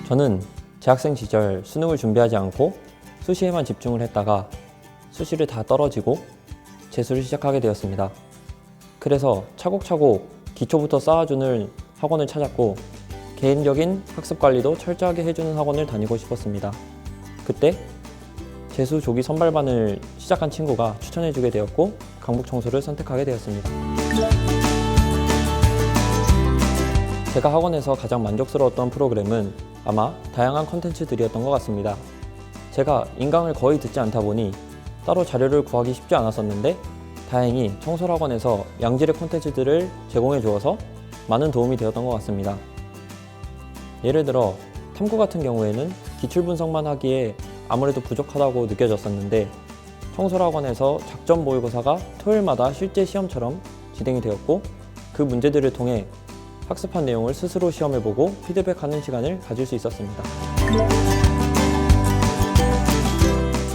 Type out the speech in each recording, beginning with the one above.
저는 재학생 시절 수능을 준비하지 않고 수시에만 집중을 했다가 수시를 다 떨어지고 재수를 시작하게 되었습니다. 그래서 차곡차곡 기초부터 쌓아주는 학원을 찾았고 개인적인 학습 관리도 철저하게 해주는 학원을 다니고 싶었습니다. 그때 재수 조기 선발반을 시작한 친구가 추천해주게 되었고 강북청소를 선택하게 되었습니다. 제가 학원에서 가장 만족스러웠던 프로그램은 아마 다양한 컨텐츠들이었던 것 같습니다. 제가 인강을 거의 듣지 않다 보니 따로 자료를 구하기 쉽지 않았었는데 다행히 청솔학원에서 양질의 콘텐츠들을 제공해 주어서 많은 도움이 되었던 것 같습니다. 예를 들어 탐구 같은 경우에는 기출분석만 하기에 아무래도 부족하다고 느껴졌었는데 청솔학원에서 작전 모의고사가 토요일마다 실제 시험처럼 진행이 되었고 그 문제들을 통해 학습한 내용을 스스로 시험해보고 피드백하는 시간을 가질 수 있었습니다.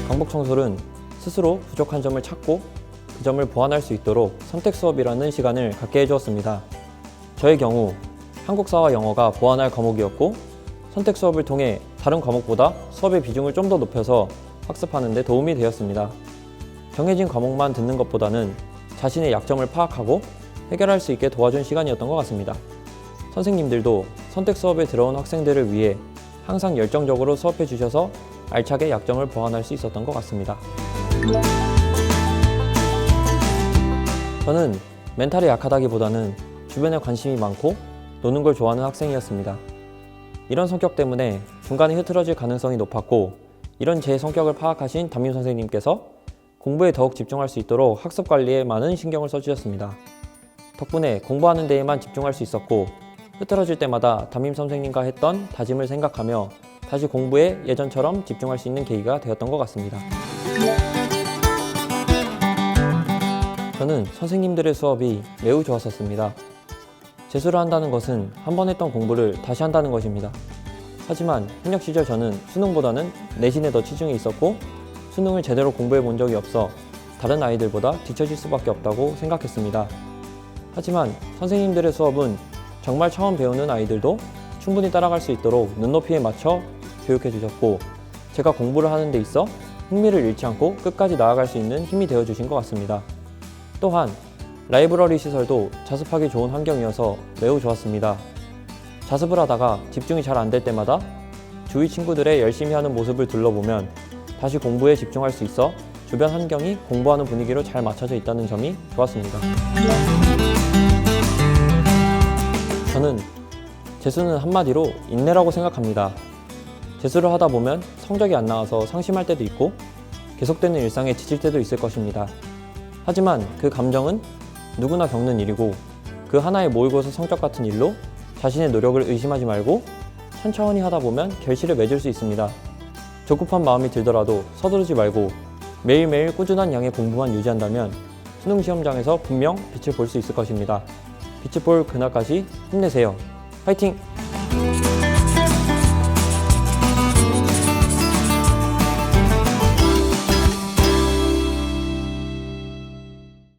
강북청솔은 스스로 부족한 점을 찾고 그 점을 보완할 수 있도록 선택 수업이라는 시간을 갖게 해주었습니다. 저의 경우 한국사와 영어가 보완할 과목이었고 선택 수업을 통해 다른 과목보다 수업의 비중을 좀 더 높여서 학습하는 데 도움이 되었습니다. 정해진 과목만 듣는 것보다는 자신의 약점을 파악하고 해결할 수 있게 도와준 시간이었던 것 같습니다. 선생님들도 선택 수업에 들어온 학생들을 위해 항상 열정적으로 수업해 주셔서 알차게 약점을 보완할 수 있었던 것 같습니다. 저는 멘탈이 약하다기보다는 주변에 관심이 많고 노는 걸 좋아하는 학생이었습니다. 이런 성격 때문에 중간에 흐트러질 가능성이 높았고 이런 제 성격을 파악하신 담임 선생님께서 공부에 더욱 집중할 수 있도록 학습 관리에 많은 신경을 써주셨습니다. 덕분에 공부하는 데에만 집중할 수 있었고 흐트러질 때마다 담임 선생님과 했던 다짐을 생각하며 다시 공부에 예전처럼 집중할 수 있는 계기가 되었던 것 같습니다. 저는 선생님들의 수업이 매우 좋았었습니다. 재수를 한다는 것은 한 번 했던 공부를 다시 한다는 것입니다. 하지만 현역 시절 저는 수능보다는 내신에 더 치중이 있었고 수능을 제대로 공부해 본 적이 없어 다른 아이들보다 뒤처질 수밖에 없다고 생각했습니다. 하지만 선생님들의 수업은 정말 처음 배우는 아이들도 충분히 따라갈 수 있도록 눈높이에 맞춰 교육해 주셨고 제가 공부를 하는 데 있어 흥미를 잃지 않고 끝까지 나아갈 수 있는 힘이 되어 주신 것 같습니다. 또한 라이브러리 시설도 자습하기 좋은 환경이어서 매우 좋았습니다. 자습을 하다가 집중이 잘 안 될 때마다 주위 친구들의 열심히 하는 모습을 둘러보면 다시 공부에 집중할 수 있어 주변 환경이 공부하는 분위기로 잘 맞춰져 있다는 점이 좋았습니다. 저는 재수는 한마디로 인내라고 생각합니다. 재수를 하다 보면 성적이 안 나와서 상심할 때도 있고 계속되는 일상에 지칠 때도 있을 것입니다. 하지만 그 감정은 누구나 겪는 일이고 그 하나의 모의고사 성적 같은 일로 자신의 노력을 의심하지 말고 천천히 하다 보면 결실을 맺을 수 있습니다. 조급한 마음이 들더라도 서두르지 말고 매일매일 꾸준한 양의 공부만 유지한다면 수능 시험장에서 분명 빛을 볼 수 있을 것입니다. 빛을 볼 그날까지 힘내세요. 화이팅!